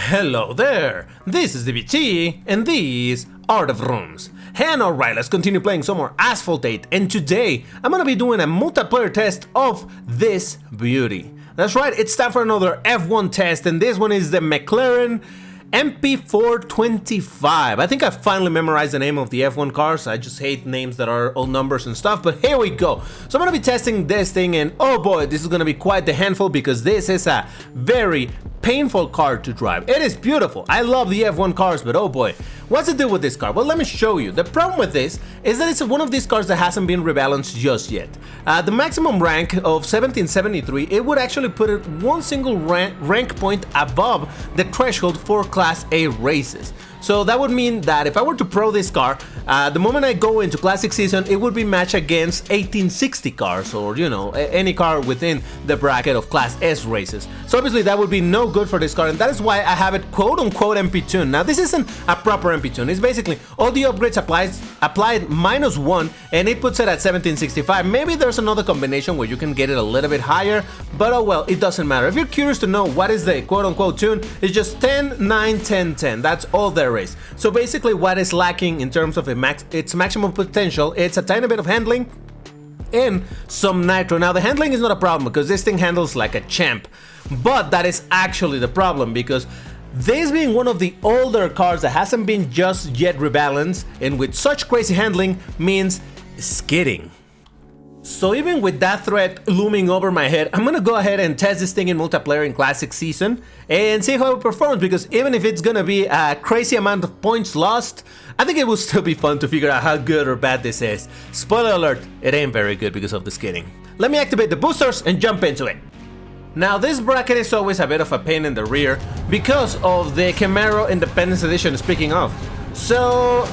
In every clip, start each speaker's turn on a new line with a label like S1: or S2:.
S1: Hello there, this is DBT, and these are the rooms. And alright, let's continue playing some more Asphalt 8, and today I'm gonna be doing a multiplayer test of this beauty. That's right, it's time for another F1 test, and this one is the McLaren MP4-25. I think I finally memorized the name of the F1 cars. I just hate names that are all numbers and stuff, but here we go. So I'm gonna be testing this thing, and oh boy, this is gonna be quite the handful because this is a very painful car to drive. It is beautiful. I love the F1 cars, but oh boy, what's the deal with this car? Well, let me show you. The problem with this is that it's one of these cars that hasn't been rebalanced just yet. The maximum rank of 1773, it would actually put it one single rank point above the threshold for Class A races. So that would mean that if I were to pro this car, the moment I go into Classic Season, it would be matched against 1860 cars, or you know, any car within the bracket of Class S races. So obviously that would be no good for this car, and that is why I have it quote-unquote MP2. Now this isn't a proper MP2, it's basically all the upgrades applied -1, and it puts it at 1765. Maybe there's another combination where you can get it a little bit higher, but oh well, it doesn't matter. If you're curious to know what is the quote-unquote tune, it's just 10, 9, 10, 10. That's all there is. So basically what is lacking in terms of its maximum potential, it's a tiny bit of handling and some nitro. Now the handling is not a problem because this thing handles like a champ, but that is actually the problem because this being one of the older cars that hasn't been just yet rebalanced and with such crazy handling means skidding. So even with that threat looming over my head, I'm gonna go ahead and test this thing in multiplayer in Classic Season and see how it performs, because even if it's gonna be a crazy amount of points lost, I think it will still be fun to figure out how good or bad this is. Spoiler alert, it ain't very good because of the skidding. Let me activate the boosters and jump into it. Now this bracket is always a bit of a pain in the rear because of the Camaro Independence Edition, speaking of. So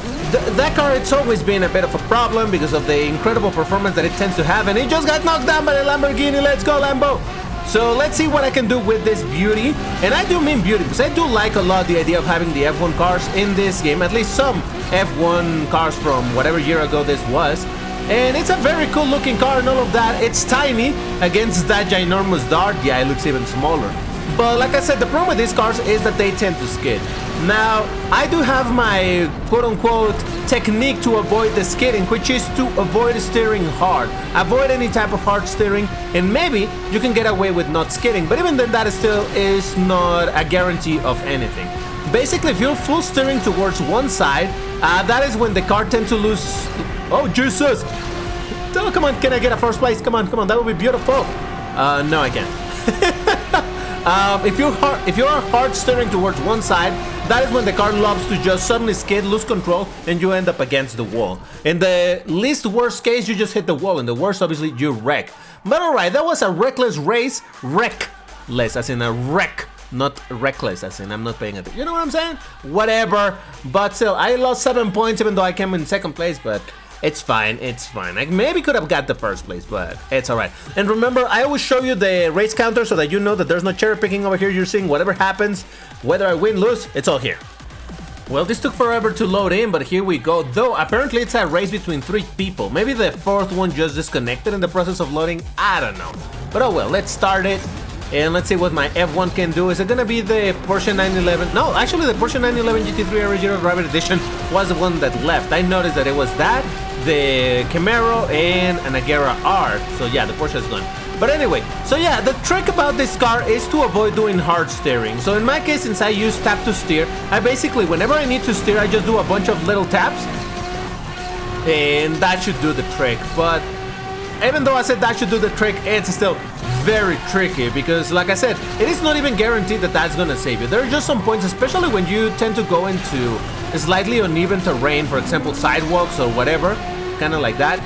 S1: that car, it's always been a bit of a problem because of the incredible performance that it tends to have, and it just got knocked down by the Lamborghini. Let's go Lambo! So let's see what I can do with this beauty, and I do mean beauty because I do like a lot the idea of having the F1 cars in this game, at least some F1 cars from whatever year ago this was. And it's a very cool looking car and all of that. It's tiny against that ginormous dart. Yeah, it looks even smaller. But like I said, the problem with these cars is that they tend to skid. Now, I do have my quote-unquote technique to avoid the skidding, which is to avoid steering hard. Avoid any type of hard steering, and maybe you can get away with not skidding, but even then that still is not a guarantee of anything. Basically, if you're full steering towards one side, that is when the car tends to lose... Oh, Jesus! Oh, come on, can I get a first place? Come on, that would be beautiful. No, I can't. If you're hard steering towards one side, that is when the car loves to just suddenly skid, lose control, and you end up against the wall. In the least worst case, you just hit the wall. In the worst, obviously, you wreck. But alright, that was a reckless race. Reckless, as in a wreck. Not reckless, as in I'm not paying attention. You know what I'm saying? Whatever. But still, I lost 7 points even though I came in second place, but... It's fine, it's fine. I maybe could have got the first place, but it's alright. And remember, I always show you the race counter so that you know that there's no cherry picking over here. You're seeing whatever happens, whether I win, lose, it's all here. Well, this took forever to load in, but here we go. Though, apparently it's a race between 3 people. Maybe the 4th one just disconnected in the process of loading. I don't know. But oh well, let's start it. And let's see what my F1 can do. Is it gonna be the Porsche 911? No, actually the Porsche 911 GT3 Original Driver Edition was the one that left. I noticed that it was that, the Camaro, and an Agera R. So yeah, the Porsche is gone. But anyway, so yeah, the trick about this car is to avoid doing hard steering. So in my case, since I use tap to steer, I basically, whenever I need to steer, I just do a bunch of little taps. And that should do the trick. But even though I said that should do the trick, it's still very tricky because, like I said, it is not even guaranteed that that's gonna save you. There are just some points, especially when you tend to go into slightly uneven terrain, for example, sidewalks or whatever, kind of like that,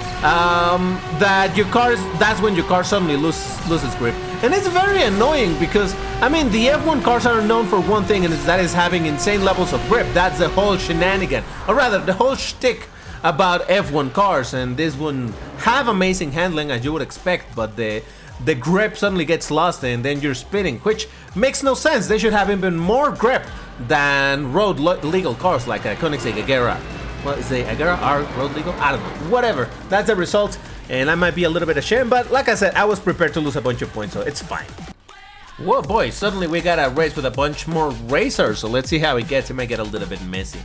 S1: that's when your car suddenly loses grip. And it's very annoying because, I mean, the F1 cars are known for one thing, and that is having insane levels of grip. That's the whole shenanigan, or rather, the whole shtick about F1 cars, and this wouldn't have amazing handling as you would expect, but the grip suddenly gets lost and then you're spinning, which makes no sense. They should have even more grip than road legal cars like a Koenigsegg Agera. What is the Agera R road legal? I don't know. Whatever. That's the result, and I might be a little bit ashamed, but like I said, I was prepared to lose a bunch of points, so it's fine. Whoa, boy, suddenly we got a race with a bunch more racers, so let's see how it gets. It might get a little bit messy.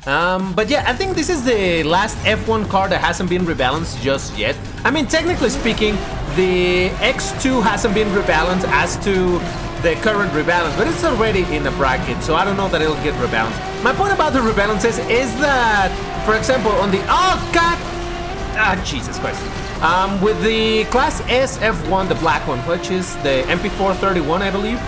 S1: But yeah, I think this is the last F1 car that hasn't been rebalanced just yet. I mean, technically speaking, the X2 hasn't been rebalanced as to the current rebalance, but it's already in the bracket, so I don't know that it'll get rebalanced. My point about the rebalances is that, for example, on the... Oh, God! Ah, Jesus Christ. With the Class S F1, the black one, which is the MP4-31, I believe,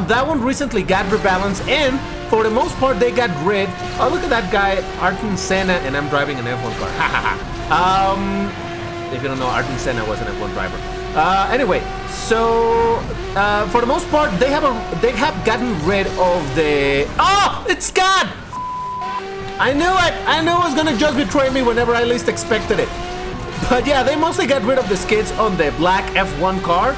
S1: that one recently got rebalanced, and for the most part, they got rid... Oh, look at that guy, Ayrton Senna, and I'm driving an F1 car. Ha ha ha. If you don't know, Ayrton Senna was an F1 driver. Anyway, so for the most part, they have gotten rid of the... Oh, it's Scott! I knew it! I knew it was gonna just betray me whenever I least expected it. But yeah, they mostly got rid of the skids on the black F1 car.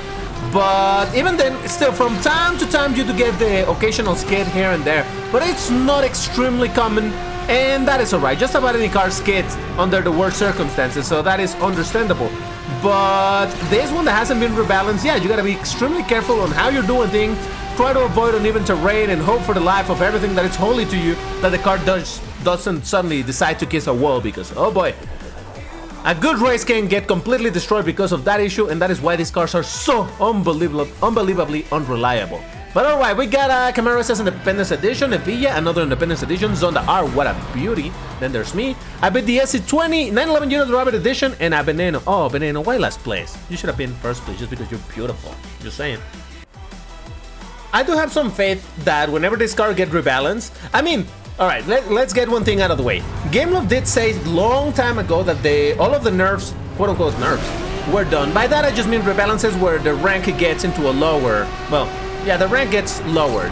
S1: But even then, still from time to time you do get the occasional skid here and there. But it's not extremely common, and that is alright. Just about any car skids under the worst circumstances, so that is understandable. But this one that hasn't been rebalanced, yeah, you gotta be extremely careful on how you're doing things. Try to avoid uneven terrain and hope for the life of everything that is holy to you that the car doesn't suddenly decide to kiss a wall, because, oh boy, a good race can get completely destroyed because of that issue, and that is why these cars are so unbelievably unreliable. But alright, we got a Camaro SS Independence Edition, a Villa, another Independence Edition, Zonda R, what a beauty. Then there's me. I beat the SC20, 911 Unit Rabbit Edition, and a Veneno. Oh, Veneno, why last place? You should have been first place just because you're beautiful. Just saying. I do have some faith that whenever this car gets rebalanced, I mean, alright, let's get one thing out of the way. GameLove did say long time ago that all of the nerfs, quote unquote nerfs, were done. By that I just mean rebalances where the rank gets into a lower, well, yeah, the rank gets lowered,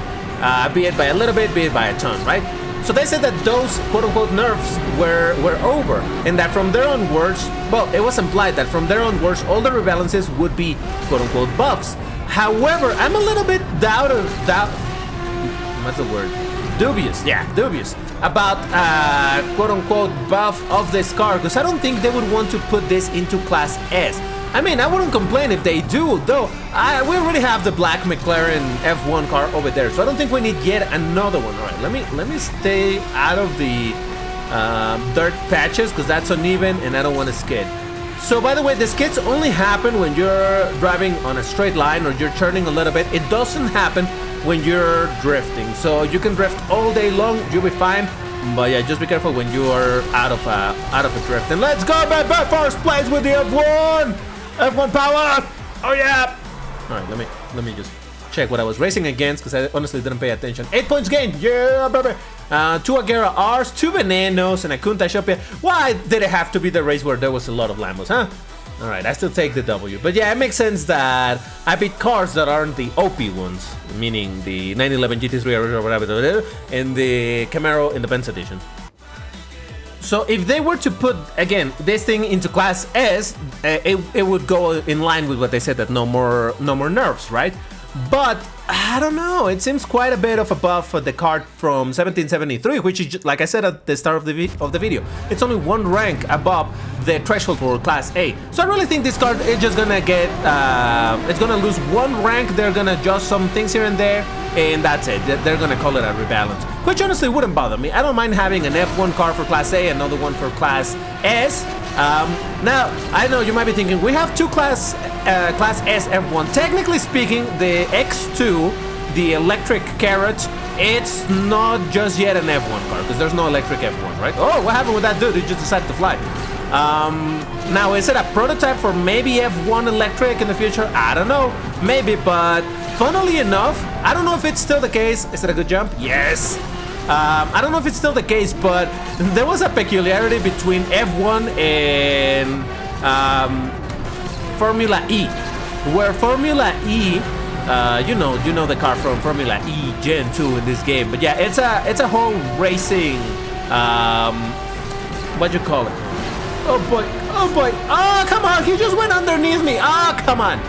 S1: be it by a little bit, be it by a ton, right? So they said that those quote-unquote nerfs were over, and that from there onwards, well, it was implied that from there onwards, all the rebalances would be quote-unquote buffs. However, I'm a little bit what's the word? Dubious about quote-unquote buff of this car, because I don't think they would want to put this into Class S. I mean, I wouldn't complain if they do, though. We already have the black McLaren F1 car over there, so I don't think we need yet another one. All right, let me stay out of the dirt patches, because that's uneven and I don't want to skid. So by the way, the skids only happen when you're driving on a straight line or you're turning a little bit. It doesn't happen when you're drifting. So you can drift all day long, you'll be fine. But yeah, just be careful when you are out of a drift. And let's go, baby! First place with the F1! F1 power! Oh yeah! Alright, let me just check what I was racing against, because I honestly didn't pay attention. 8 points gained! Yeah, baby! 2 Agera R's, 2 Venenos, and a Kunta Shopia. Why did it have to be the race where there was a lot of Lambos, huh? Alright, I still take the W. But yeah, it makes sense that I beat cars that aren't the OP ones, meaning the 911 GT3 or whatever, and the Camaro Independence Edition. So if they were to put, again, this thing into Class S, it would go in line with what they said, that no more nerfs, right? But I don't know, it seems quite a bit of a buff for the card from 1773, which is, like I said at the start of the video, it's only one rank above the threshold for Class A. So I really think this card is just gonna get, it's gonna lose one rank. They're gonna adjust some things here and there, and that's it. They're gonna call it a rebalance, which honestly wouldn't bother me. I don't mind having an F1 car for Class A, another one for Class S. Now, I know you might be thinking, we have two Class S F1. Technically speaking, the X2, the electric carrot, it's not just yet an F1 car, because there's no electric F1, right? Oh, what happened with that dude? He just decided to fly. Now, is it a prototype for maybe F1 electric in the future? I don't know. Maybe, but funnily enough, I don't know if it's still the case. Is it a good jump? Yes! I don't know if it's still the case, but there was a peculiarity between F1 and Formula E, where Formula E, you know the car from Formula E Gen 2 in this game, but yeah, it's a whole racing, what do you call it? Oh boy, oh come on, he just went underneath me, oh come on.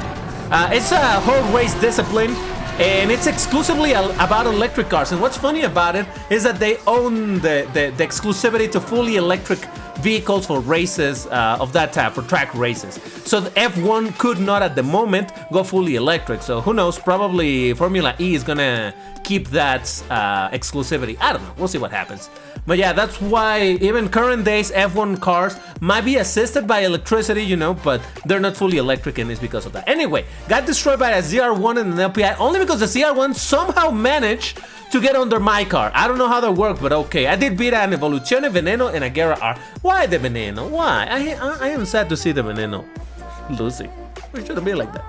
S1: It's a whole race discipline, and it's exclusively about electric cars. And what's funny about it is that they own the exclusivity to fully electric vehicles for races of that type, for track races. So the F1 could not at the moment go fully electric. So who knows, probably Formula E is gonna keep that exclusivity. I don't know, we'll see what happens. But yeah, that's why even current days F1 cars might be assisted by electricity, you know, but they're not fully electric, and it's because of that. Anyway, got destroyed by a ZR1 and an LPI only because the ZR1 somehow managed to get under my car. I don't know how that worked, but okay. I did beat an Evoluzione, Veneno, and a Guerra R. Why the Veneno? Why? I am sad to see the Veneno losing. We shouldn't be like that.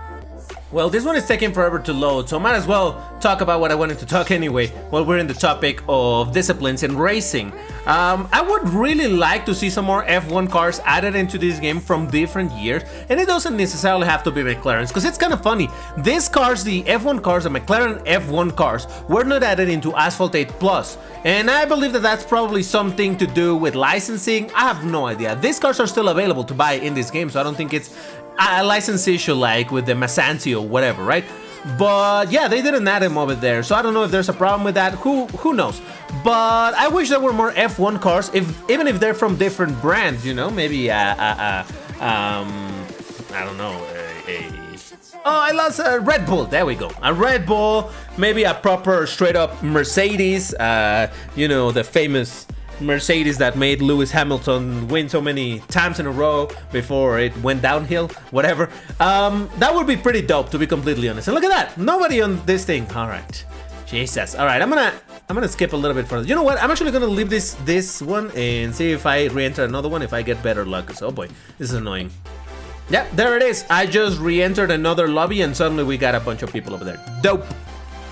S1: Well, this one is taking forever to load, so might as well talk about what I wanted to talk anyway while we're in the topic of disciplines in racing. I would really like to see some more F1 cars added into this game from different years, and it doesn't necessarily have to be McLaren's, because it's kind of funny. These cars, the F1 cars, the McLaren F1 cars, were not added into Asphalt 8 Plus, and I believe that that's probably something to do with licensing. I have no idea. These cars are still available to buy in this game, so I don't think it's a license issue like with the Masanti or whatever, right? But yeah, they didn't add him over there, so I don't know if there's a problem with that. Who knows? But I wish there were more F1 cars, even if they're from different brands, you know, maybe I don't know, oh, I lost a Red Bull. There we go, a Red Bull, maybe a proper straight up Mercedes, you know, the famous Mercedes that made Lewis Hamilton win so many times in a row before it went downhill, whatever. That would be pretty dope, to be completely honest. And look at that, nobody on this thing. All right, Jesus. All right, I'm gonna skip a little bit further. You know what? I'm actually gonna leave this one and see if I re-enter another one if I get better luck. Oh boy, this is annoying. Yeah, there it is. I just re-entered another lobby and suddenly we got a bunch of people over there. Dope.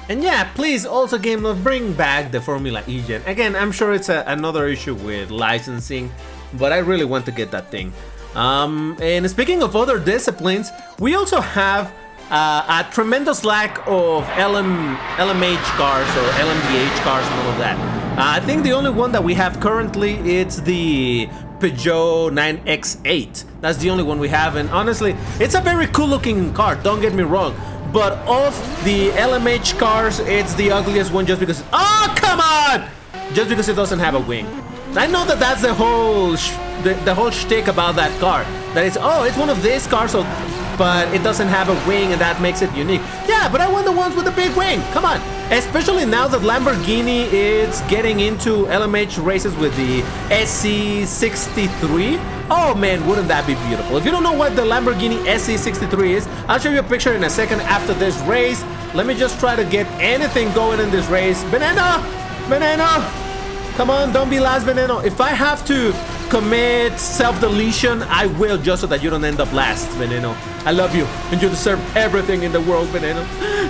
S1: And yeah, please also Game Love, bring back the Formula E Gen. Again, I'm sure it's another issue with licensing, but I really want to get that thing. And speaking of other disciplines, we also have a tremendous lack of LMH cars or LMDH cars and all of that. I think the only one that we have currently it's the Peugeot 9X8. That's the only one we have, and honestly, it's a very cool looking car, don't get me wrong. But of the LMH cars, it's the ugliest one just because... Oh, come on! Just because it doesn't have a wing. I know that that's the whole shtick about that car. That it's, oh, it's one of these cars, so, but it doesn't have a wing and that makes it unique. Yeah, but I want the ones with the big wing. Come on. Especially now that Lamborghini is getting into LMH races with the SC63. Oh man, wouldn't that be beautiful? If you don't know what the Lamborghini SC63 is, I'll show you a picture in a second after this race. Let me just try to get anything going in this race. Veneno! Veneno! Come on, don't be last, Veneno. If I have to commit self-deletion, I will, just so that you don't end up last, Veneno. I love you, and you deserve everything in the world, Veneno.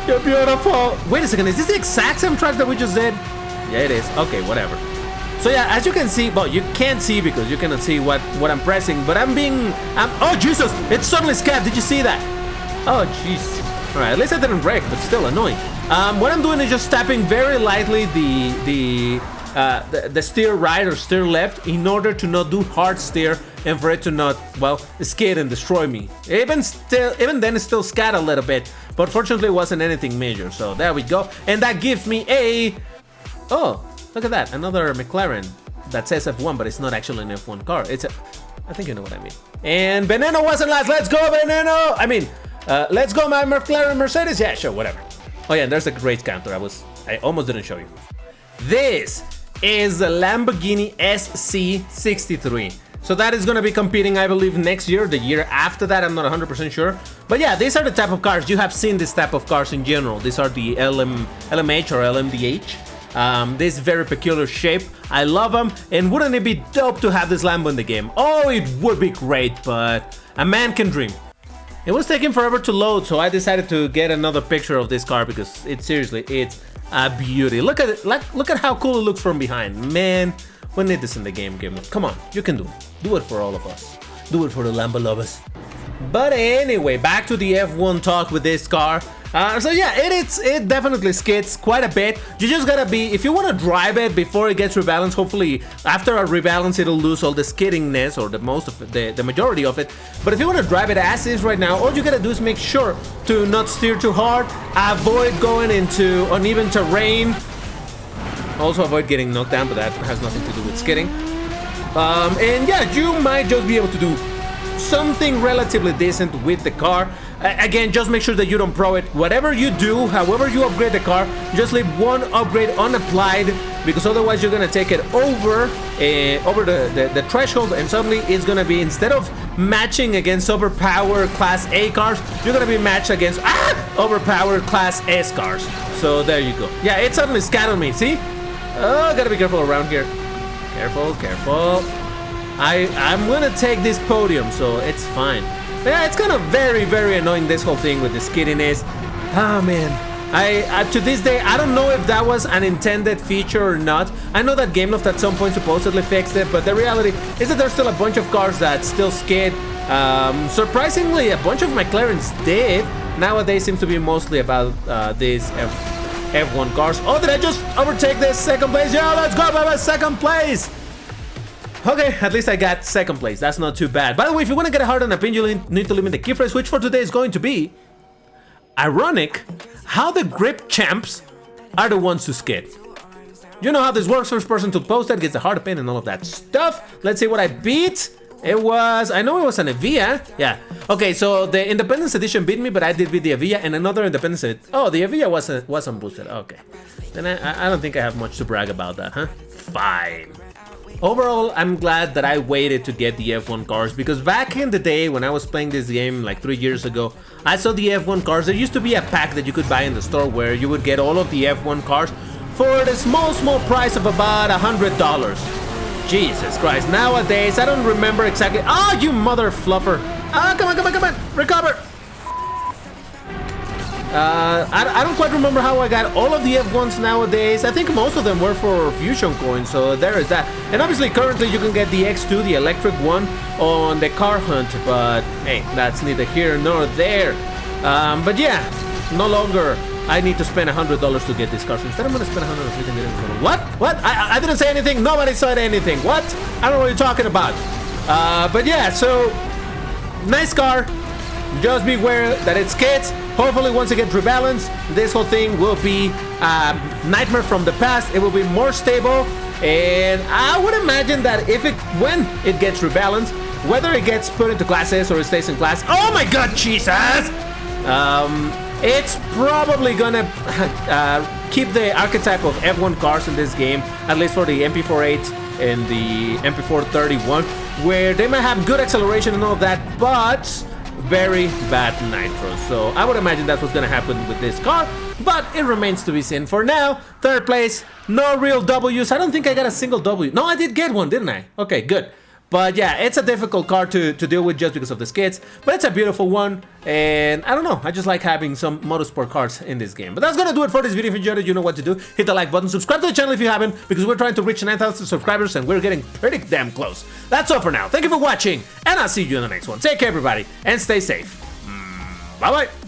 S1: You're beautiful. Wait a second, is this the exact same track that we just did? Yeah, it is. Okay, whatever. So yeah, as you can see, well, you can't see because you cannot see what I'm pressing, but oh Jesus, it's suddenly scared. Did you see that? Oh jeez. All right, at least I didn't break, but still annoying. What I'm doing is just tapping very lightly the steer right or steer left in order to not do hard steer and for it to not, well, skid and destroy me. Even then it still scat a little bit, but fortunately it wasn't anything major. So there we go, and that gives me a, oh, look at that, another McLaren that says F1, but it's not actually an F1 car. It's a, I think you know what I mean. And Veneno wasn't last. Let's go, Veneno. I mean, let's go, my McLaren Mercedes. Yeah, sure, whatever. Oh yeah, and there's a race counter. I almost didn't show you. This is the Lamborghini SC63. So that is going to be competing, I believe, next year, the year after that. I'm not 100% sure. But yeah, these are the type of cars. You have seen this type of cars in general. These are the LMH or LMDH. This very peculiar shape. I love them. And wouldn't it be dope to have this Lambo in the game? Oh, it would be great, but a man can dream. It was taking forever to load, so I decided to get another picture of this car because it's a beauty. Look at it. Look at how cool it looks from behind. Man, we need this in the game. Come on, you can do it. Do it for all of us. Do it for the Lambo lovers. But anyway, back to the F1 talk with this car. So yeah, it definitely skids quite a bit. You just gotta be, if you want to drive it before it gets rebalanced, hopefully after a rebalance it'll lose all the skiddingness or the majority of it. But if you want to drive it as is right now, all you gotta do is make sure to not steer too hard, avoid going into uneven terrain, also avoid getting knocked down, but that has nothing to do with skidding. And yeah, you might just be able to do something relatively decent with the car. Again, just make sure that you don't pro it. Whatever you do, however you upgrade the car, just leave one upgrade unapplied, because otherwise you're gonna take it over the threshold, and suddenly it's gonna be, instead of matching against overpowered Class A cars, you're gonna be matched against overpowered Class S cars. So there you go. Yeah, it suddenly scattered me. See? Oh, gotta be careful around here. Careful, careful. I'm gonna take this podium, so it's fine. Yeah, it's kind of very annoying, this whole thing with the skiddiness. Oh man, I to this day I don't know if that was an intended feature or not. I know that Gameloft at some point supposedly fixed it, but the reality is that there's still a bunch of cars that still skid. Surprisingly, a bunch of McLarens did. Nowadays seems to be mostly about these F1 cars. Oh, did I just overtake this second place? Yeah, let's go, baby, second place. Okay, at least I got second place. That's not too bad. By the way, if you want to get a hard on a pin, you need to limit the key phrase, which for today is going to be ironic how the grip champs are the ones to skid. You know how this works. First person to post that gets the hard pin and all of that stuff. Let's see what I beat. It was, I know it was an Avia. Yeah. Okay, so the Independence Edition beat me, but I did beat the Avia and another Independence Edition. Oh, the Avia wasn't boosted. Okay. Then I don't think I have much to brag about that, huh? Fine. Overall, I'm glad that I waited to get the F1 cars, because back in the day when I was playing this game like 3 years ago, I saw the F1 cars. There used to be a pack that you could buy in the store where you would get all of the F1 cars for the small price of about $100. Jesus Christ, nowadays I don't remember exactly. Oh, you mother fluffer. Ah, come on, recover. I don't quite remember how I got all of the F1s nowadays. I think most of them were for Fusion coins, so there is that. And obviously currently you can get the X2, the electric one, on the car hunt, but hey, that's neither here nor there. But yeah, no longer I need to spend $100 to get this car. So instead I'm gonna spend $100. What? I didn't say anything. Nobody said anything. What? I don't know what you're talking about. But yeah, so nice car. Just beware that it skids. Hopefully once it gets rebalanced, this whole thing will be a nightmare from the past. It will be more stable, and I would imagine that when it gets rebalanced, whether it gets put into Class S or it stays in Class, oh my god, Jesus! It's probably gonna keep the archetype of F1 cars in this game, at least for the MP4-8 and the MP4-31, where they might have good acceleration and all of that, but very bad nitro. So I would imagine that's what's gonna happen with this car, but it remains to be seen. For now, third place, no real W's. I don't think I got a single W. No, I did get one, didn't I? Okay, good. But yeah, it's a difficult car to deal with just because of the skids, but it's a beautiful one, and I don't know, I just like having some motorsport cars in this game. But that's gonna do it for this video. If you enjoyed it, you know what to do. Hit the like button, subscribe to the channel if you haven't, because we're trying to reach 9,000 subscribers and we're getting pretty damn close. That's all for now. Thank you for watching, and I'll see you in the next one. Take care, everybody, and stay safe. Bye-bye.